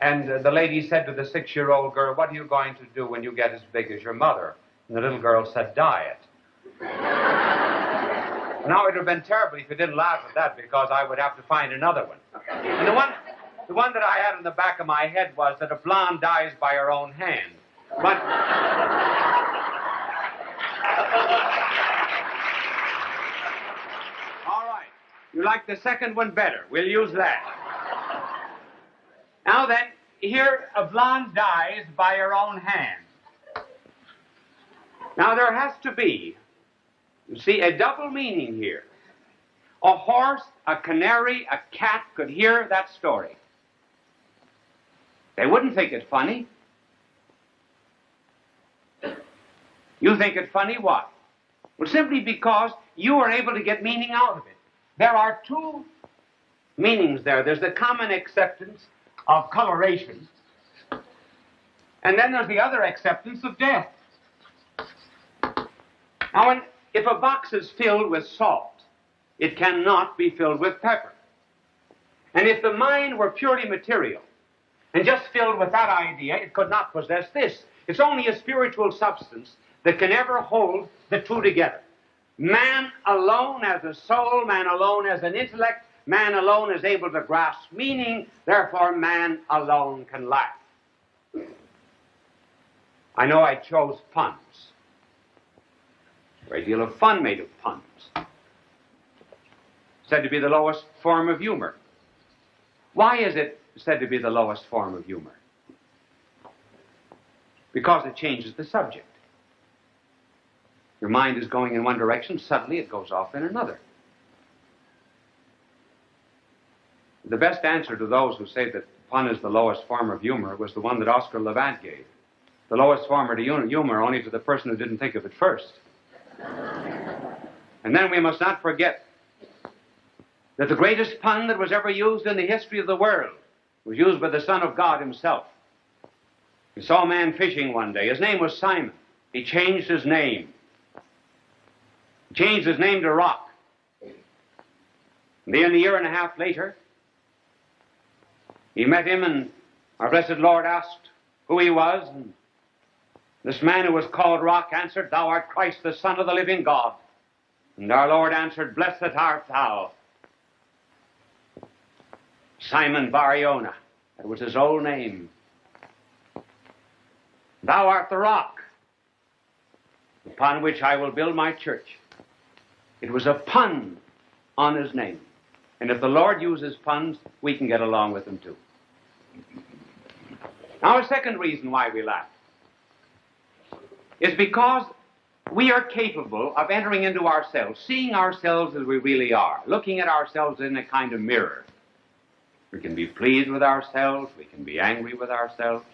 And the lady said to the 6-year-old girl, "What are you going to do when you get as big as your mother?" And the little girl said, "Diet." Now, it would have been terrible if you didn't laugh at that, because I would have to find another one. And the one that I had in the back of my head was that a blonde dies by her own hand. But... All right. You like the second one better. We'll use that. Now then, here a blonde dies by her own hand. Now, there has to be, you see, a double meaning here. A horse, a canary, a cat could hear that story. They wouldn't think it funny. You think it funny what? Well, simply because you are able to get meaning out of it. There are two meanings there. There's the common acceptance of coloration, and then there's the other acceptance of death. Now, if a box is filled with salt, it cannot be filled with pepper. And if the mind were purely material and just filled with that idea, it could not possess this. It's only a spiritual substance that can ever hold the two together. Man alone as a soul, man alone as an intellect, man alone is able to grasp meaning, therefore man alone can laugh. I know I chose puns. A great deal of fun made of puns. Said to be the lowest form of humor. Why is it said to be the lowest form of humor? Because it changes the subject. Your mind is going in one direction, suddenly it goes off in another. The best answer to those who say that pun is the lowest form of humor was the one that Oscar Levant gave. The lowest form of humor only to the person who didn't think of it first. And then we must not forget that the greatest pun that was ever used in the history of the world was used by the Son of God himself. He saw a man fishing one day. His name was Simon. He changed his name. He changed his name to Rock. And then a year and a half later, he met him, and our blessed Lord asked who he was, and this man who was called Rock answered, "Thou art Christ, the Son of the living God." And our Lord answered, "Blessed art thou, Simon Bar-Jonah." That was his old name. "Thou art the rock upon which I will build my church." It was a pun on his name. And if the Lord uses puns, we can get along with them too. Now, a second reason why we laugh is because we are capable of entering into ourselves, seeing ourselves as we really are, looking at ourselves in a kind of mirror. We can be pleased with ourselves, we can be angry with ourselves.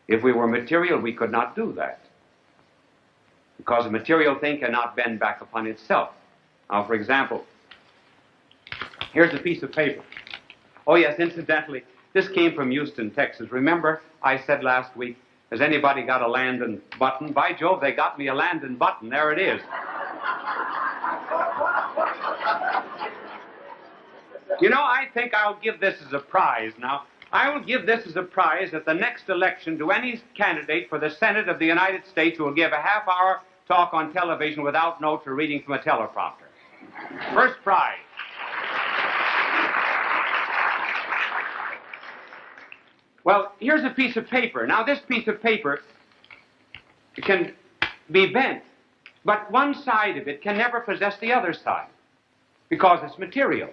If we were material, we could not do that, because a material thing cannot bend back upon itself. Now, for example, here's a piece of paper. Oh, yes, incidentally, this came from Houston, Texas. Remember, I said last week, has anybody got a Landon button? By Jove, they got me a Landon button. There it is. You know, I think I'll give this as a prize now. I will give this as a prize at the next election to any candidate for the Senate of the United States who will give a half-hour talk on television without notes or reading from a teleprompter. First prize. Well, here's a piece of paper. Now, this piece of paper can be bent, but one side of it can never possess the other side because it's material.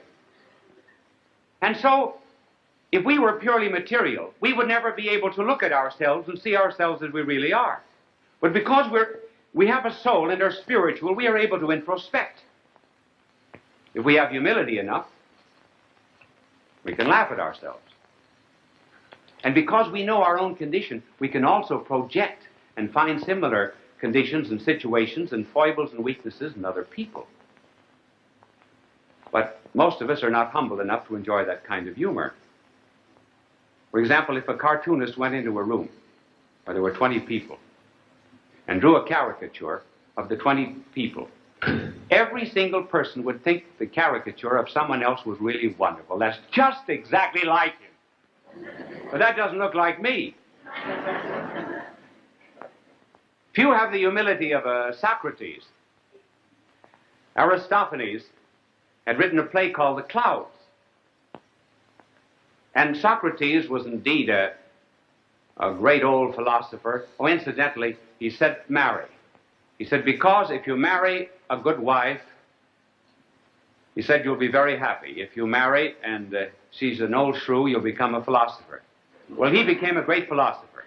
And so, if we were purely material, we would never be able to look at ourselves and see ourselves as we really are. But because we have a soul and are spiritual, we are able to introspect. If we have humility enough, we can laugh at ourselves. And because we know our own condition, we can also project and find similar conditions and situations and foibles and weaknesses in other people. But most of us are not humble enough to enjoy that kind of humor. For example, if a cartoonist went into a room where there were 20 people and drew a caricature of the 20 people, every single person would think the caricature of someone else was really wonderful. That's just exactly like him. But that doesn't look like me. Few have the humility of Socrates. Aristophanes had written a play called The Clouds. And Socrates was indeed a great old philosopher. Oh, incidentally, he said marry. He said, because if you marry a good wife, he said, you'll be very happy. If you marry and she's an old shrew, you'll become a philosopher. Well, he became a great philosopher.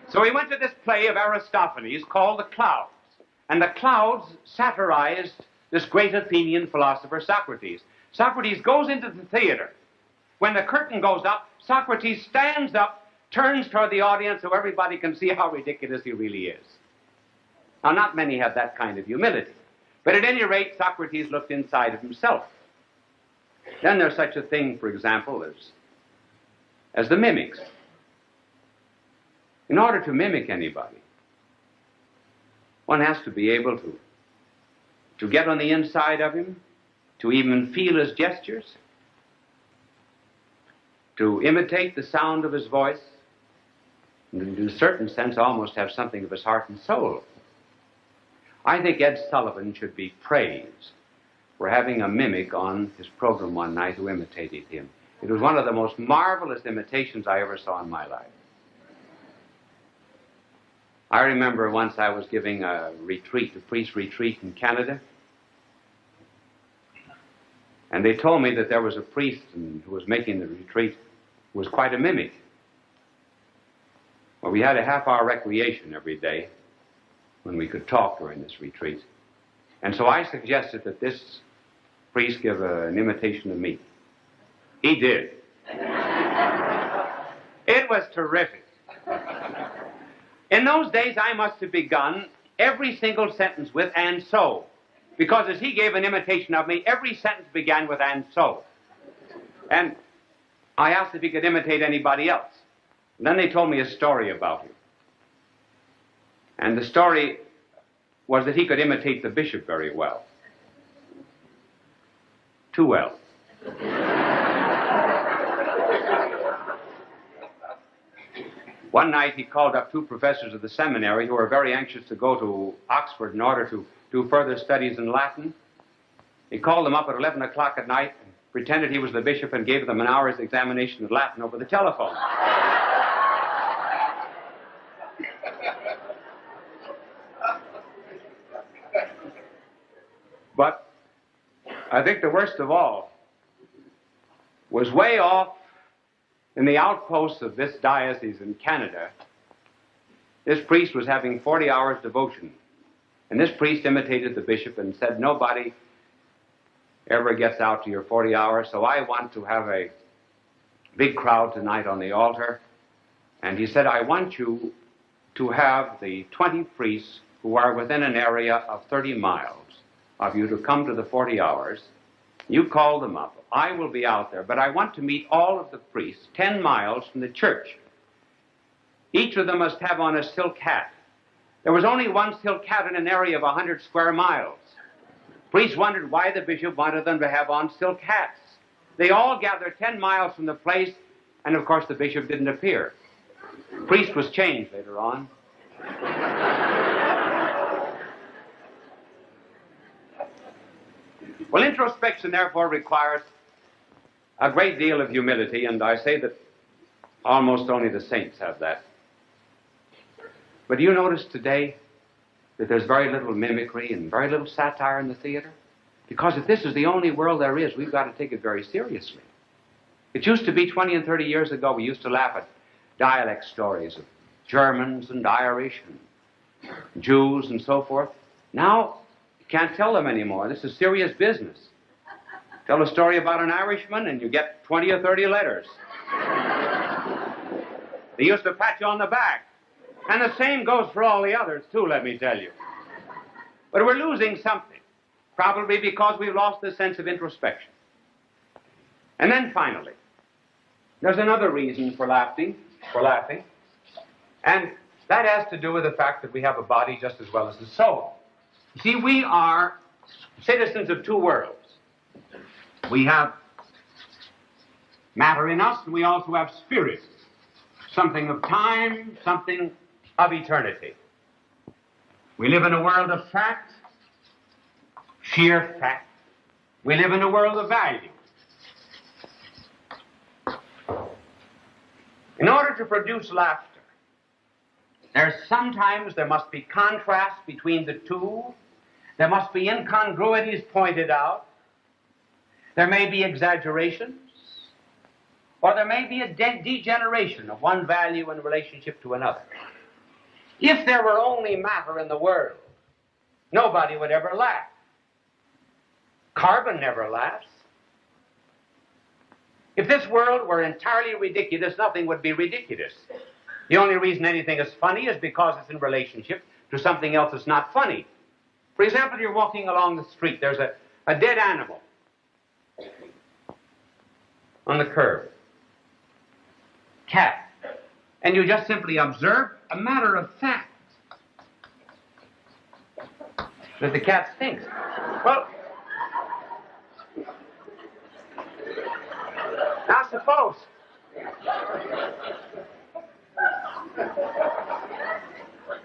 So he went to this play of Aristophanes called The Clouds. And The Clouds satirized this great Athenian philosopher, Socrates. Socrates goes into the theater. When the curtain goes up, Socrates stands up, turns toward the audience so everybody can see how ridiculous he really is. Now, not many have that kind of humility. But at any rate, Socrates looked inside of himself. Then there's such a thing, for example, as the mimics. In order to mimic anybody, one has to be able to get on the inside of him, to even feel his gestures, to imitate the sound of his voice, and in a certain sense almost have something of his heart and soul. I think Ed Sullivan should be praised for having a mimic on his program one night who imitated him. It was one of the most marvelous imitations I ever saw in my life. I remember once I was giving a priest retreat in Canada, and they told me that there was a priest who was making the retreat who was quite a mimic. Well, we had a half-hour recreation every day when we could talk during this retreat. And so I suggested that this priest give an imitation of me. He did. It was terrific. In those days, I must have begun every single sentence with "and so," because as he gave an imitation of me, every sentence began with "and so." And I asked if he could imitate anybody else. And then they told me a story about him. And the story was that he could imitate the bishop very well. Too well. One night he called up two professors of the seminary who were very anxious to go to Oxford in order to do further studies in Latin. He called them up at 11 o'clock at night, and pretended he was the bishop, and gave them an hour's examination of Latin over the telephone. But I think the worst of all was way off in the outposts of this diocese in Canada. This priest was having 40 hours devotion. And this priest imitated the bishop and said, nobody ever gets out to your 40 hours, so I want to have a big crowd tonight on the altar. And he said, I want you to have the 20 priests who are within an area of 30 miles of you to come to the 40 hours. You call them up. I will be out there, but I want to meet all of the priests 10 miles from the church. Each of them must have on a silk hat. There was only one silk hat in an area of 100 square miles. Priests wondered why the bishop wanted them to have on silk hats. They all gathered 10 miles from the place, and of course the bishop didn't appear. The priest was changed later on. Well, introspection, therefore, requires a great deal of humility, and I say that almost only the saints have that. But do you notice today that there's very little mimicry and very little satire in the theater? Because if this is the only world there is, we've got to take it very seriously. It used to be 20 and 30 years ago, we used to laugh at dialect stories of Germans and Irish and Jews and so forth. Now, you can't tell them anymore. This is serious business. Tell a story about an Irishman and you get 20 or 30 letters. They used to pat you on the back. And the same goes for all the others, too, let me tell you. But we're losing something, probably because we've lost the sense of introspection. And then finally, there's another reason for laughing, and that has to do with the fact that we have a body just as well as a soul. You see, we are citizens of two worlds. We have matter in us, and we also have spirit. Something of time, something of eternity. We live in a world of fact, sheer fact. We live in a world of value. In order to produce laughter, sometimes there must be contrast between the two. There must be incongruities pointed out. There may be exaggerations, or there may be a degeneration of one value in relationship to another. If there were only matter in the world, nobody would ever laugh. Carbon never laughs. If this world were entirely ridiculous, nothing would be ridiculous. The only reason anything is funny is because it's in relationship to something else that's not funny. For example, you're walking along the street. There's a dead animal on the curb. Cat. And you just simply observe, a matter of fact, that the cat stinks. Well, now suppose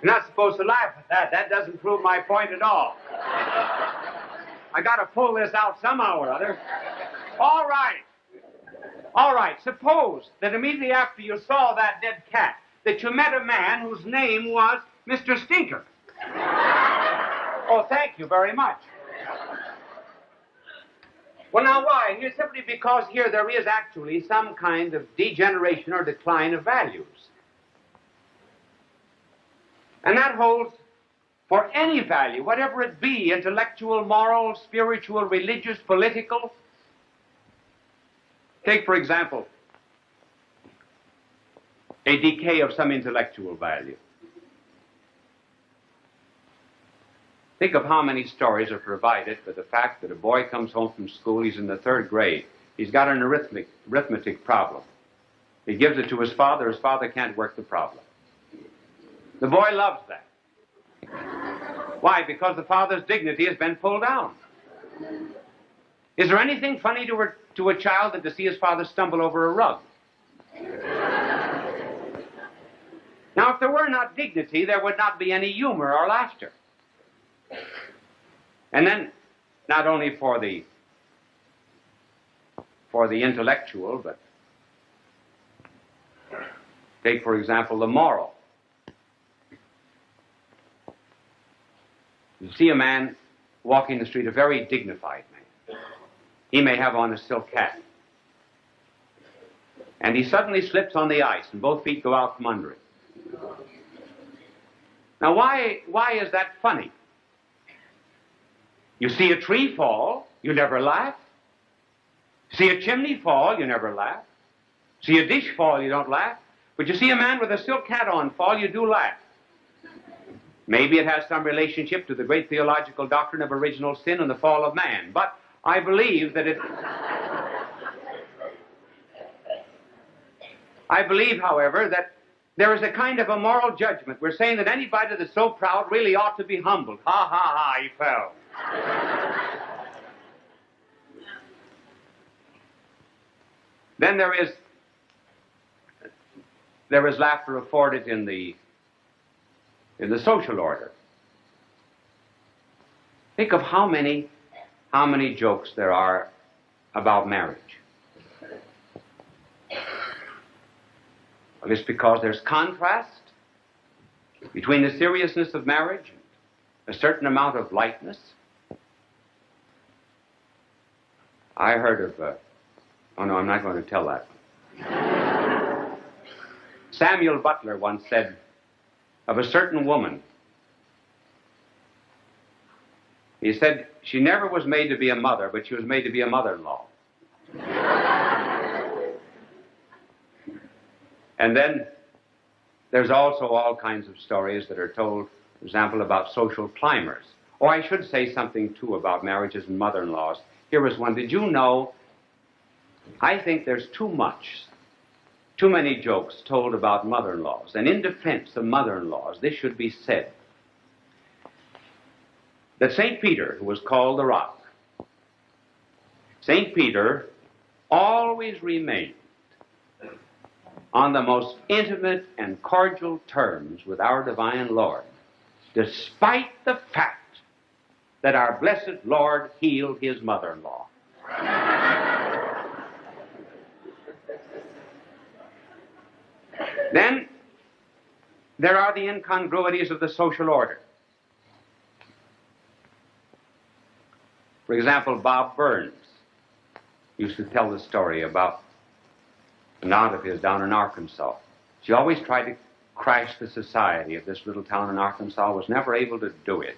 you're not supposed to laugh at that. That doesn't prove my point at all. I got to pull this out somehow or other. All right. All right. Suppose that immediately after you saw that dead cat, that you met a man whose name was Mr. Stinker. Oh, thank you very much. Well, now why? Here, simply because here there is actually some kind of degeneration or decline of values. And that holds for any value, whatever it be, intellectual, moral, spiritual, religious, political. Take, for example, a decay of some intellectual value. Think of how many stories are provided for the fact that a boy comes home from school, he's in the 3rd grade, he's got an arithmetic problem. He gives it to his father can't work the problem. The boy loves that. Why? Because the father's dignity has been pulled down. Is there anything funny to a child than to see his father stumble over a rug? Now, if there were not dignity, there would not be any humor or laughter. And then, not only for the intellectual, but take, for example, the moral. You see a man walking the street, a very dignified man. He may have on a silk hat. And he suddenly slips on the ice, and both feet go out from under it. Now, why is that funny? You see a tree fall, you never laugh. See a chimney fall, you never laugh. See a dish fall, you don't laugh. But you see a man with a silk hat on fall, you do laugh. Maybe it has some relationship to the great theological doctrine of original sin and the fall of man. But I believe that I believe, however, that there is a kind of a moral judgment. We're saying that anybody that's so proud really ought to be humbled. Ha, ha, ha, he fell. Then there is laughter afforded in the social order. Think of how many jokes there are about marriage. Well, it's because there's contrast between the seriousness of marriage, a certain amount of lightness. I heard of, oh no, I'm not going to tell that one. Samuel Butler once said of a certain woman, he said, she never was made to be a mother, but she was made to be a mother-in-law. And then there's also all kinds of stories that are told, for example, about social climbers. Or I should say something, too, about marriages and mother-in-laws. Here is one. Did you know, I think there's too many jokes told about mother-in-laws. And in defense of mother-in-laws, this should be said, that St. Peter, who was called the Rock, St. Peter always remained on the most intimate and cordial terms with our divine Lord, despite the fact that our blessed Lord healed his mother-in-law. Then there are the incongruities of the social order. For example, Bob Burns used to tell the story about an aunt of his down in Arkansas. She always tried to crash the society of this little town in Arkansas, was never able to do it.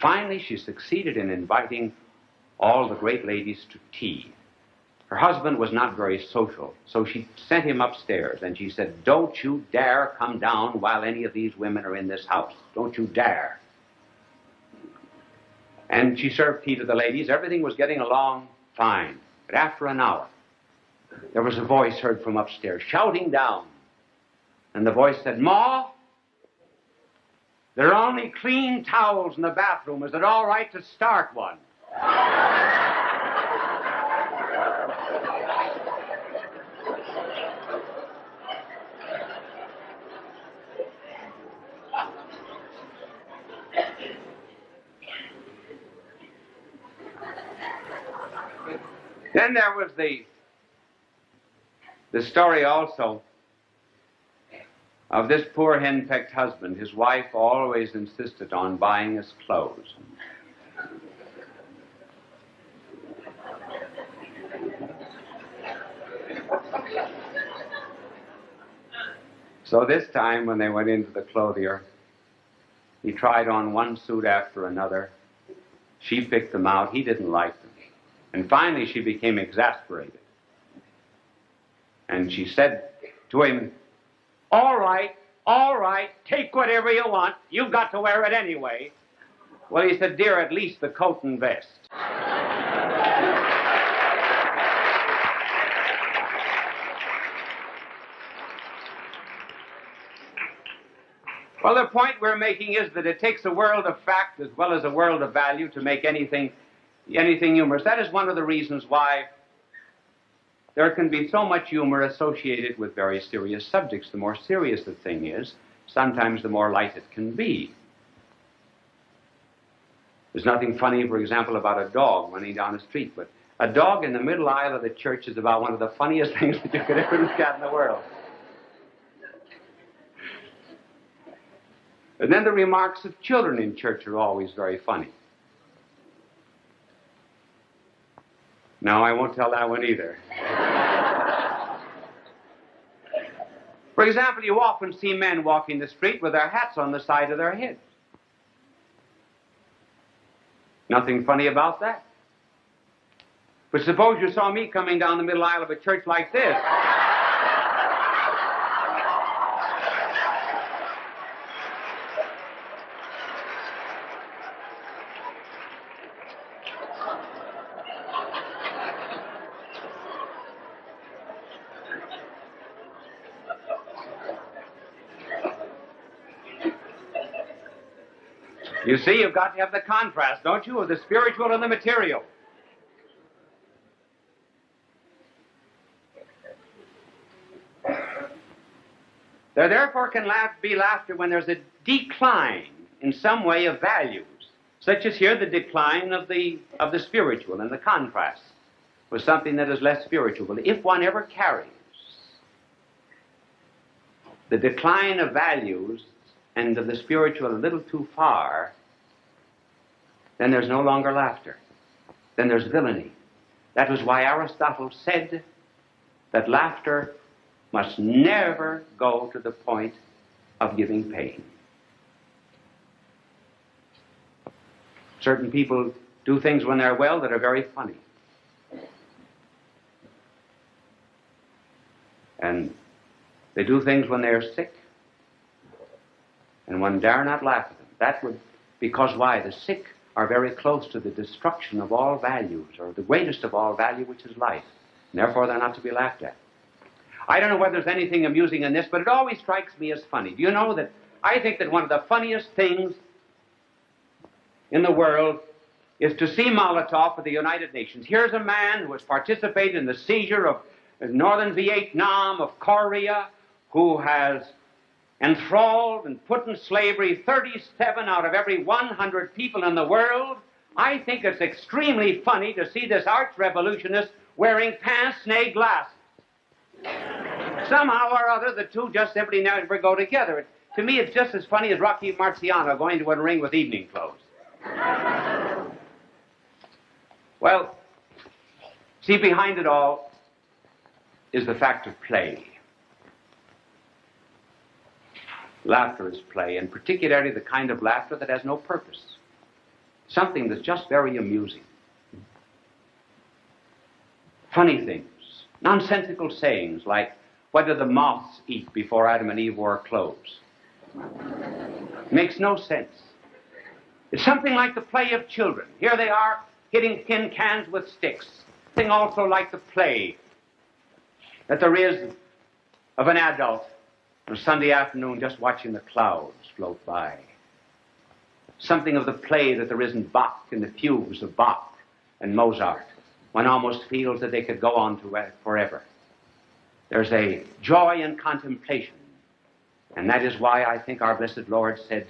Finally, she succeeded in inviting all the great ladies to tea. Her husband was not very social, so she sent him upstairs, and she said, "Don't you dare come down while any of these women are in this house. Don't you dare." And she served tea to the ladies. Everything was getting along fine. But after an hour, there was a voice heard from upstairs, shouting down. And the voice said, "Ma, there are only clean towels in the bathroom. Is it all right to start one?" Then there was the story also of this poor henpecked husband. His wife always insisted on buying his clothes. So this time when they went into the clothier, he tried on one suit after another. She picked them out. He didn't like them. And finally she became exasperated. And she said to him, all right, take whatever you want. You've got to wear it anyway." Well, he said, "Dear, at least the coat and vest." Well, the point we're making is that it takes a world of fact as well as a world of value to make anything humorous. That is one of the reasons why there can be so much humor associated with very serious subjects. The more serious the thing is, sometimes the more light it can be. There's nothing funny, for example, about a dog running down the street, but a dog in the middle aisle of the church is about one of the funniest things that you could ever look at in the world. And then the remarks of children in church are always very funny. No, I won't tell that one either. For example, you often see men walking the street with their hats on the side of their heads. Nothing funny about that. But suppose you saw me coming down the middle aisle of a church like this. You see, you've got to have the contrast, don't you, of the spiritual and the material. There therefore can be laughter when there's a decline in some way of values, such as here the decline of the spiritual and the contrast with something that is less spiritual. If one ever carries the decline of values and of the spiritual a little too far, then there's no longer laughter. Then there's villainy. That was why Aristotle said that laughter must never go to the point of giving pain. Certain people do things when they're well that are very funny. And they do things when they're sick, and one dare not laugh at them. That would, because why? The sick are very close to the destruction of all values, or the greatest of all value, which is life. And therefore, they're not to be laughed at. I don't know whether there's anything amusing in this, but it always strikes me as funny. Do you know that I think that one of the funniest things in the world is to see Molotov of the United Nations. Here's a man who has participated in the seizure of northern Vietnam, of Korea, who has enthralled and put in slavery 37 out of every 100 people in the world, I think it's extremely funny to see this arch-revolutionist wearing pince-nez glasses. Somehow or other, the two just simply never go together. To me, it's just as funny as Rocky Marciano going to a ring with evening clothes. Well, see, behind it all is the fact of play. Laughter is play, and particularly the kind of laughter that has no purpose. Something that's just very amusing. Funny things, nonsensical sayings like, what did the moths eat before Adam and Eve wore clothes? Makes no sense. It's something like the play of children. Here they are, hitting tin cans with sticks. Something also like the play that there is of an adult on a Sunday afternoon just watching the clouds float by. Something of the play that there is in Bach and the fugues of Bach and Mozart. One almost feels that they could go on to forever. There's a joy in contemplation, and that is why I think our blessed Lord said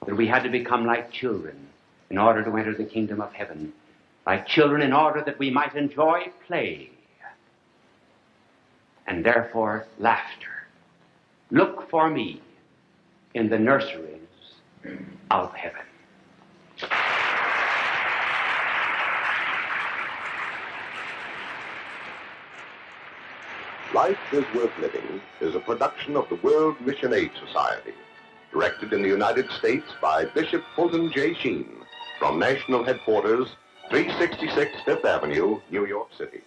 that we had to become like children in order to enter the kingdom of heaven. Like children in order that we might enjoy play, and therefore laughter. Look for me in the nurseries of heaven. Life is Worth Living is a production of the World Mission Aid Society, directed in the United States by Bishop Fulton Sheen, from National Headquarters, 366 Fifth Avenue, New York City.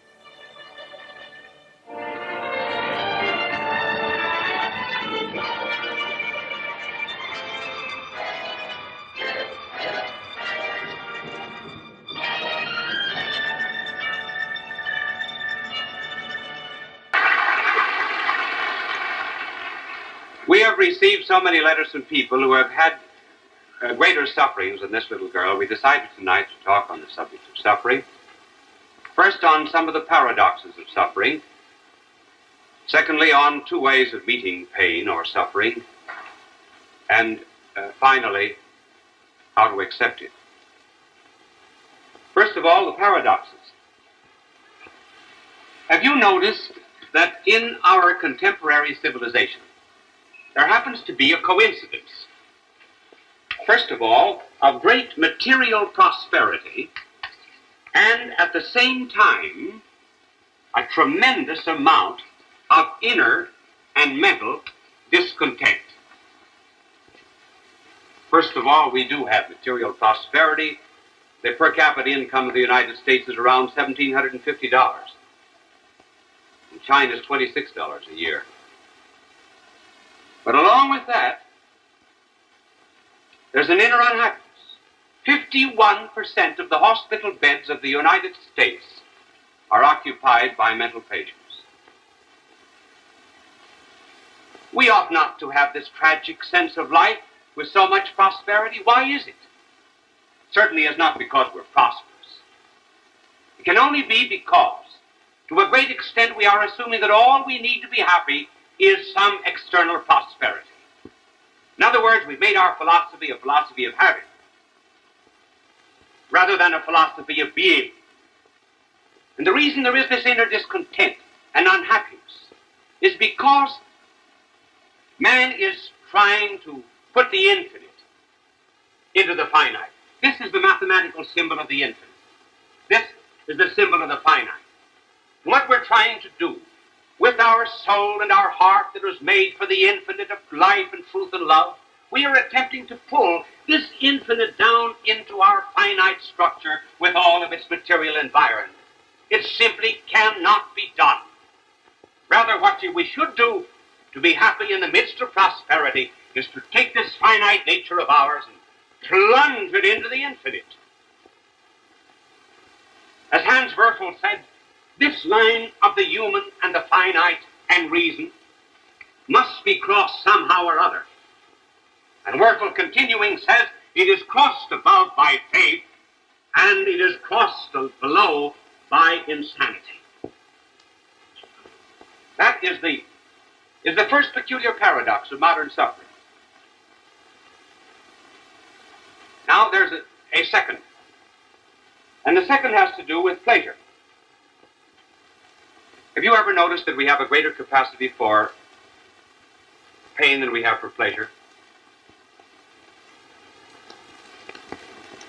We have received so many letters from people who have had greater sufferings than this little girl. We decided tonight to talk on the subject of suffering. First, on some of the paradoxes of suffering. Secondly, on two ways of meeting pain or suffering. And finally, how to accept it. First of all, the paradoxes. Have you noticed that in our contemporary civilization, there happens to be a coincidence? First of all, of great material prosperity, and at the same time, a tremendous amount of inner and mental discontent. First of all, we do have material prosperity. The per capita income of the United States is around $1,750. In China, it's $26 a year. But along with that, there's an inner unhappiness. 51% of the hospital beds of the United States are occupied by mental patients. We ought not to have this tragic sense of life with so much prosperity. Why is it? Certainly it's not because we're prosperous. It can only be because, to a great extent, we are assuming that all we need to be happy is some external prosperity. In other words, we've made our philosophy a philosophy of having, rather than a philosophy of being. And the reason there is this inner discontent and unhappiness is because man is trying to put the infinite into the finite. This is the mathematical symbol of the infinite. This is the symbol of the finite. And what we're trying to do with our soul and our heart that was made for the infinite of life and truth and love, we are attempting to pull this infinite down into our finite structure with all of its material environment. It simply cannot be done. Rather, what we should do to be happy in the midst of prosperity is to take this finite nature of ours and plunge it into the infinite. As Hans Werfel said, this line of the human and the finite and reason must be crossed somehow or other. And Werfel, continuing, says, it is crossed above by faith, and it is crossed below by insanity. That is the first peculiar paradox of modern suffering. Now there's a second. And the second has to do with pleasure. Have you ever noticed that we have a greater capacity for pain than we have for pleasure?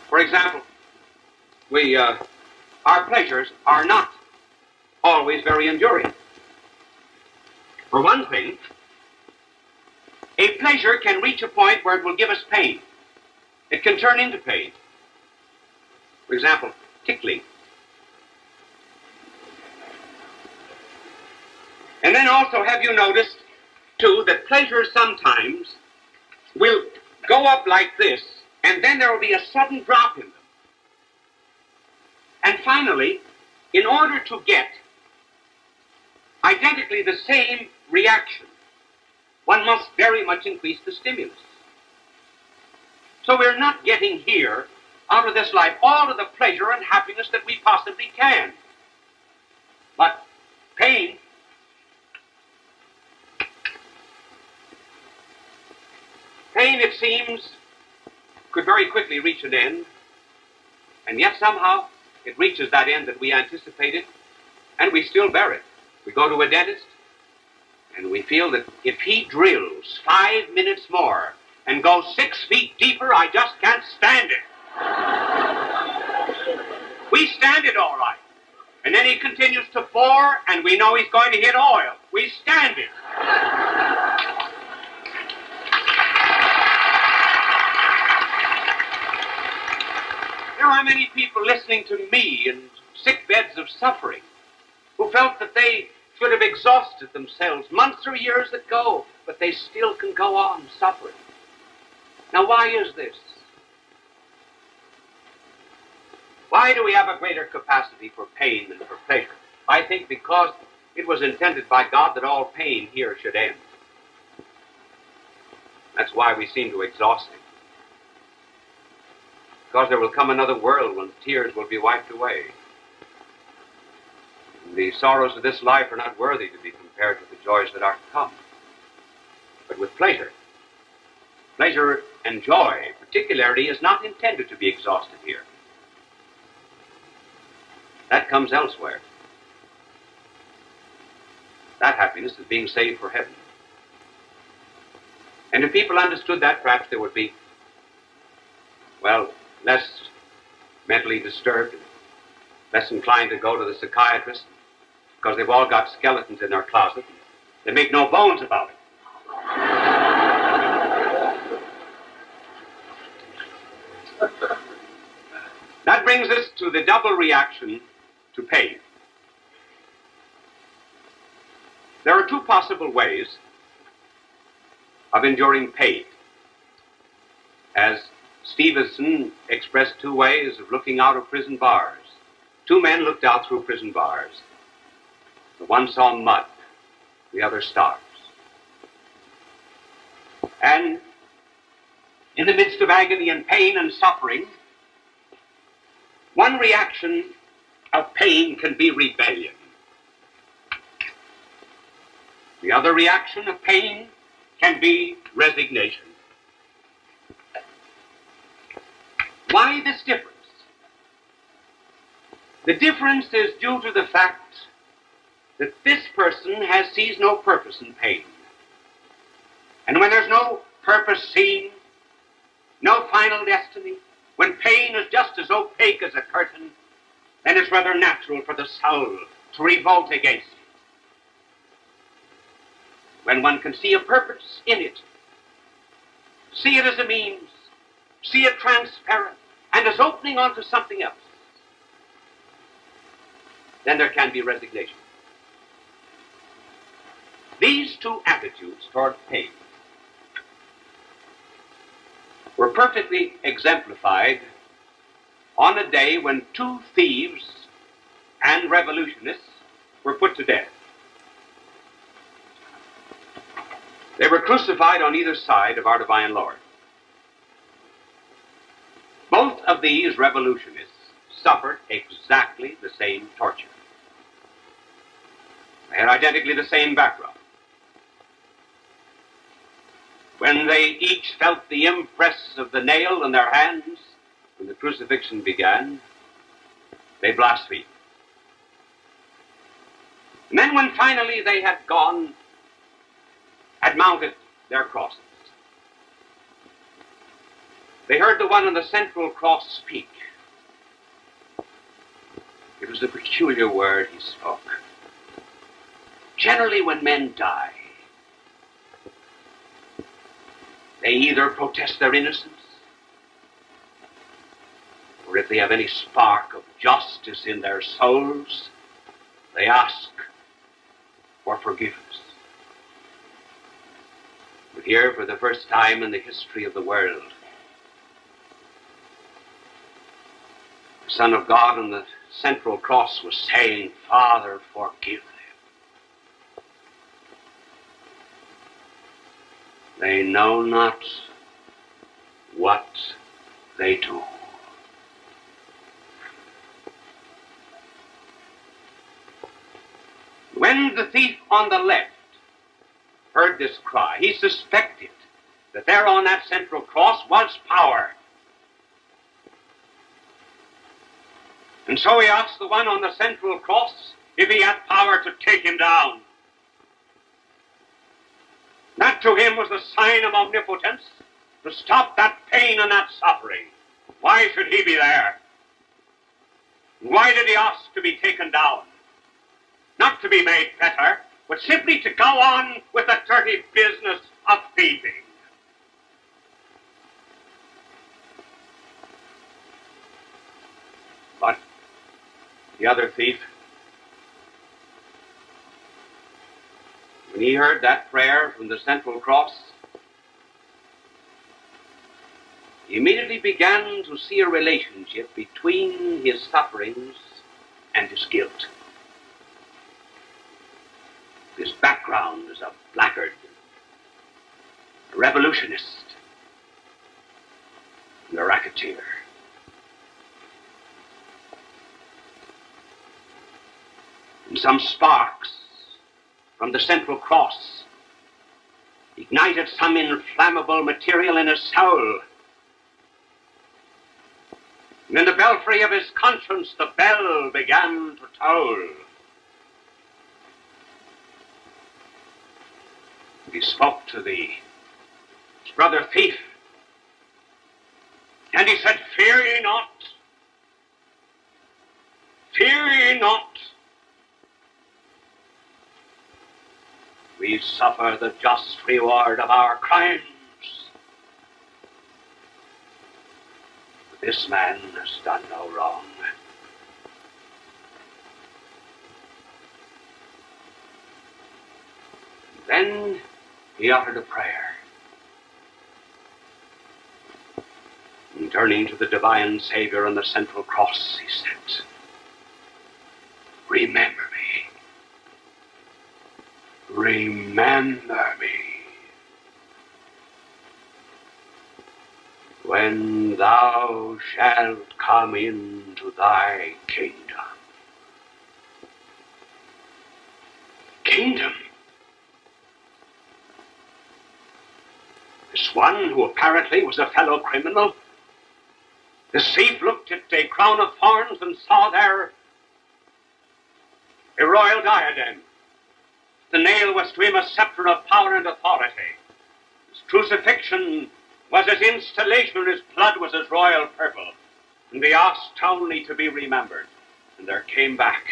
For example, our pleasures are not always very enduring. For one thing, a pleasure can reach a point where it will give us pain. It can turn into pain. For example, tickling. And then also, have you noticed, too, that pleasure sometimes will go up like this, and then there will be a sudden drop in them. And finally, in order to get identically the same reaction, one must very much increase the stimulus. So we're not getting here, out of this life, all of the pleasure and happiness that we possibly can. But pain, it seems, could very quickly reach an end, and yet somehow it reaches that end that we anticipated, and we still bear it. We go to a dentist, and we feel that if he drills 5 minutes more and goes 6 feet deeper, I just can't stand it. We stand it all right. And then he continues to bore, and we know he's going to hit oil. We stand it. There are many people listening to me in sick beds of suffering who felt that they should have exhausted themselves months or years ago, but they still can go on suffering. Now, why is this? Why do we have a greater capacity for pain than for pleasure? I think because it was intended by God that all pain here should end. That's why we seem to exhaust it. Because there will come another world when tears will be wiped away. The sorrows of this life are not worthy to be compared with the joys that are to come. But with pleasure and joy, particularly, is not intended to be exhausted here. That comes elsewhere. That happiness is being saved for heaven. And if people understood that, perhaps they would be, well, less mentally disturbed, less inclined to go to the psychiatrist, because they've all got skeletons in their closet. They make no bones about it. That brings us to the double reaction to pain. There are two possible ways of enduring pain. As Stevenson expressed two ways of looking out of prison bars. Two men looked out through prison bars. The one saw mud, the other stars. And in the midst of agony and pain and suffering, one reaction of pain can be rebellion. The other reaction of pain can be resignation. Why this difference? The difference is due to the fact that this person sees no purpose in pain. And when there's no purpose seen, no final destiny, when pain is just as opaque as a curtain, then it's rather natural for the soul to revolt against it. When one can see a purpose in it, see it as a means, see it transparent, and as opening onto something else, then there can be resignation. These two attitudes toward pain were perfectly exemplified on a day when two thieves and revolutionists were put to death. They were crucified on either side of our divine Lord. Both of these revolutionists suffered exactly the same torture. They had identically the same background. When they each felt the impress of the nail in their hands, when the crucifixion began, they blasphemed. And then when finally they had gone, had mounted their crosses, they heard the one on the central cross speak. It was a peculiar word he spoke. Generally, when men die, they either protest their innocence, or if they have any spark of justice in their souls, they ask for forgiveness. But here, for the first time in the history of the world, the Son of God on the central cross was saying, Father, forgive them. They know not what they do. When the thief on the left heard this cry, he suspected that there on that central cross was power. And so he asked the one on the central cross if he had power to take him down. That to him was the sign of omnipotence, to stop that pain and that suffering. Why should he be there? Why did he ask to be taken down? Not to be made better, but simply to go on with the dirty business of thieving. But the other thief, when he heard that prayer from the central cross, he immediately began to see a relationship between his sufferings and his guilt. His background as a blackguard, a revolutionist, and a racketeer. And some sparks from the central cross ignited some inflammable material in his soul. And in the belfry of his conscience, the bell began to toll. He spoke to his brother thief, and he said, Fear ye not, fear ye not. We suffer the just reward of our crimes. But this man has done no wrong. Then he uttered a prayer. And turning to the divine Savior on the central cross, he said, Remember me. Remember me. When thou shalt come into thy kingdom. Kingdom? This one who apparently was a fellow criminal, this thief looked at a crown of thorns and saw there a royal diadem. The nail was to him a scepter of power and authority. His crucifixion was his installation, his blood was his royal purple. And he asked only to be remembered. And there came back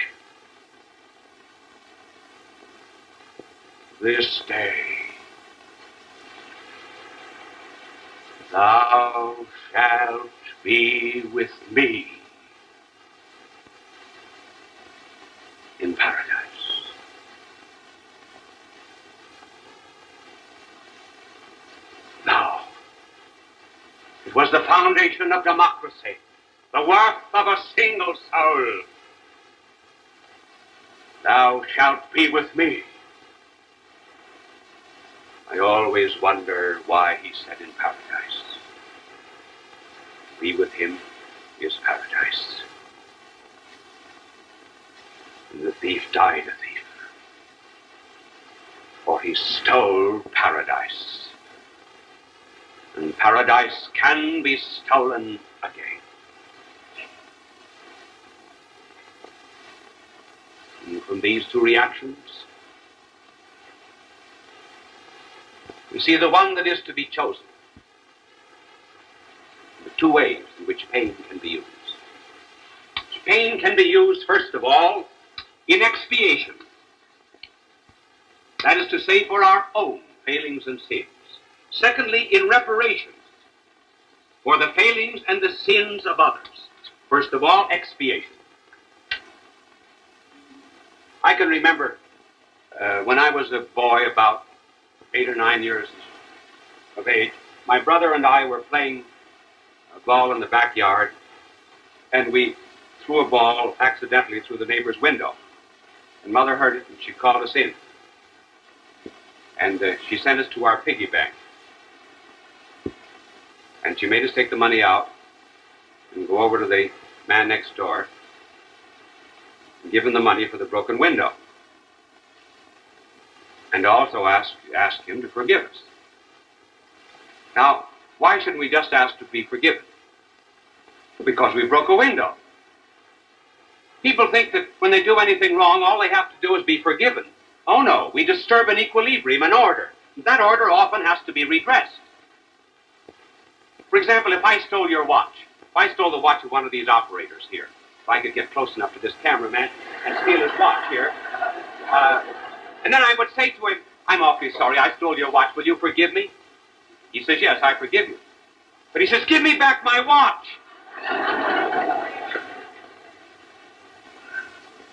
this day thou shalt be with me in paradise. Now, it was the foundation of democracy, the worth of a single soul. Thou shalt be with me. I always wonder why he said in paradise. Be with him is paradise. And the thief died a thief. for he stole paradise. And paradise can be stolen again. And from these two reactions, we see the one that is to be chosen. The two ways in which pain can be used. Pain can be used, first of all, in expiation. That is to say, for our own failings and sins. Secondly, in reparations, for the failings and the sins of others. First of all, expiation. I can remember when I was a boy, about 8 or 9 years of age, my brother and I were playing a ball in the backyard, and we threw a ball accidentally through the neighbor's window. And Mother heard it, and she called us in. And she sent us to our piggy bank. And she made us take the money out and go over to the man next door and give him the money for the broken window. And also ask him to forgive us. Now, why shouldn't we just ask to be forgiven? Because we broke a window. People think that when they do anything wrong, all they have to do is be forgiven. Oh no, we disturb an equilibrium, an order. That order often has to be redressed. For example, if I stole your watch, if I stole the watch of one of these operators here, if I could get close enough to this cameraman and steal his watch here, and then I would say to him, I'm awfully sorry, I stole your watch, will you forgive me? He says, yes, I forgive you. But he says, give me back my watch.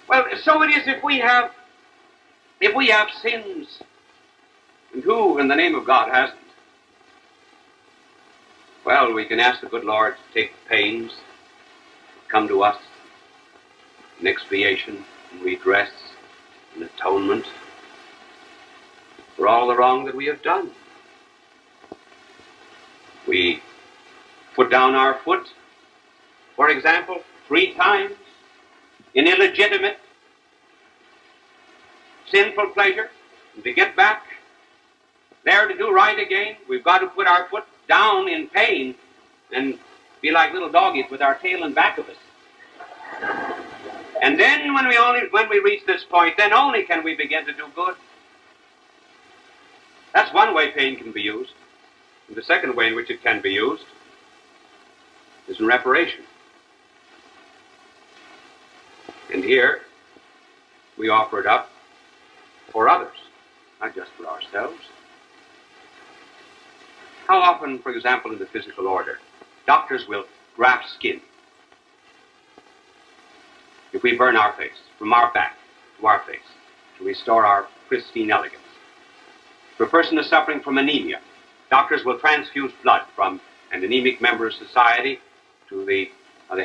Well, so it is if we have sins, and who in the name of God hasn't? Well, we can ask the good Lord to take the pains, come to us in expiation, and redress, and atonement for all the wrong that we have done. We put down our foot, for example, 3 times in illegitimate, sinful pleasure, and to get back there to do right again, we've got to put our foot down in pain and be like little doggies with our tail in back of us. And then when we reach this point, then only can we begin to do good. That's one way pain can be used. And the second way in which it can be used is in reparation. And here we offer it up for others, not just for ourselves. How often, for example, in the physical order, doctors will graft skin. If we burn our face, from our back to our face, to restore our pristine elegance. If a person is suffering from anemia, doctors will transfuse blood from an anemic member of society to the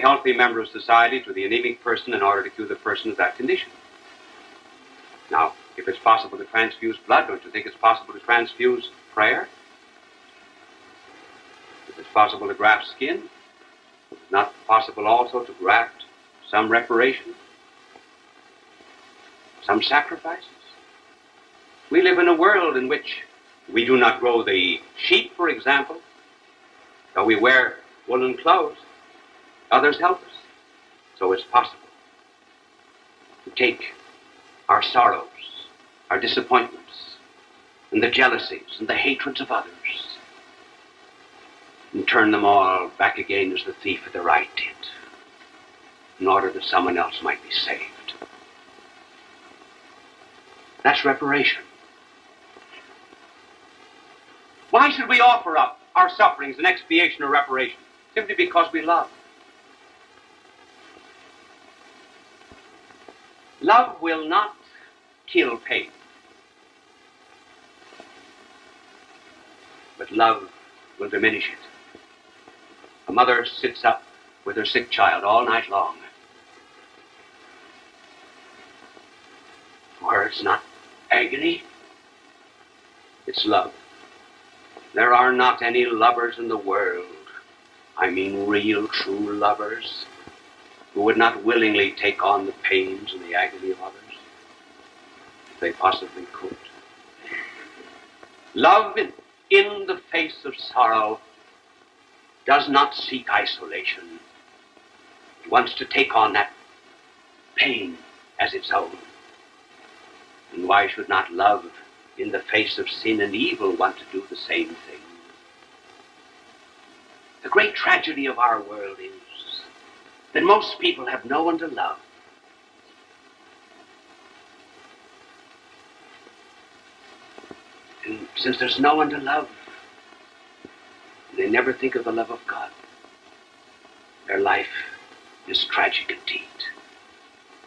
healthy member of society to the anemic person in order to cure the person of that condition. Now, if it's possible to transfuse blood, don't you think it's possible to transfuse prayer? If it's possible to graft skin, it's not possible also to graft some reparation, some sacrifices. We live in a world in which we do not grow the sheep, for example, though we wear woolen clothes. Others help us. So it's possible to take our sorrows, our disappointments, and the jealousies and the hatreds of others and turn them all back again as the thief at the right did, in order that someone else might be saved. That's reparation. Why should we offer up our sufferings in expiation or reparation? Simply because we love. Love will not kill pain. But love will diminish it. A mother sits up with her sick child all night long. For it's not agony, it's love. There are not any lovers in the world, I mean real, true lovers, who would not willingly take on the pains and the agony of others, if they possibly could. Love in the face of sorrow does not seek isolation. It wants to take on that pain as its own. And why should not love in the face of sin and evil want to do the same thing? The great tragedy of our world is that most people have no one to love. And since there's no one to love, they never think of the love of God. Their life is tragic indeed.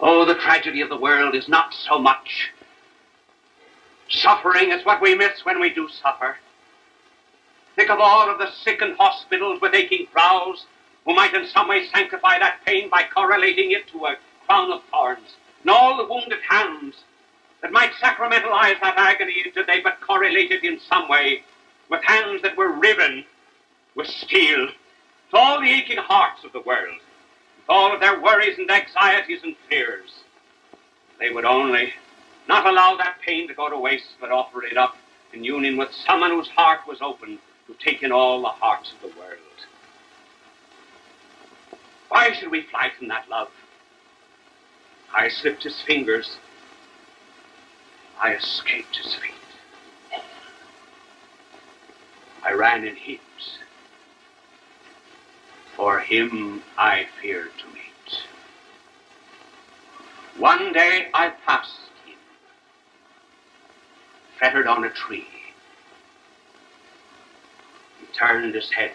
Oh, the tragedy of the world is not so much suffering as what we miss when we do suffer. Think of all of the sick in hospitals with aching brows who might in some way sanctify that pain by correlating it to a crown of thorns. And all the wounded hands that might sacramentalize that agony did they but correlate it in some way with hands that were riven with steel. To all the aching hearts of the world, with all of their worries and anxieties and fears, they would only not allow that pain to go to waste, but offer it up in union with someone whose heart was open to take in all the hearts of the world. Why should we fly from that love? I slipped his fingers. I escaped his feet. I ran in heaps. For him I feared to meet. One day I passed him, fettered on a tree. He turned his head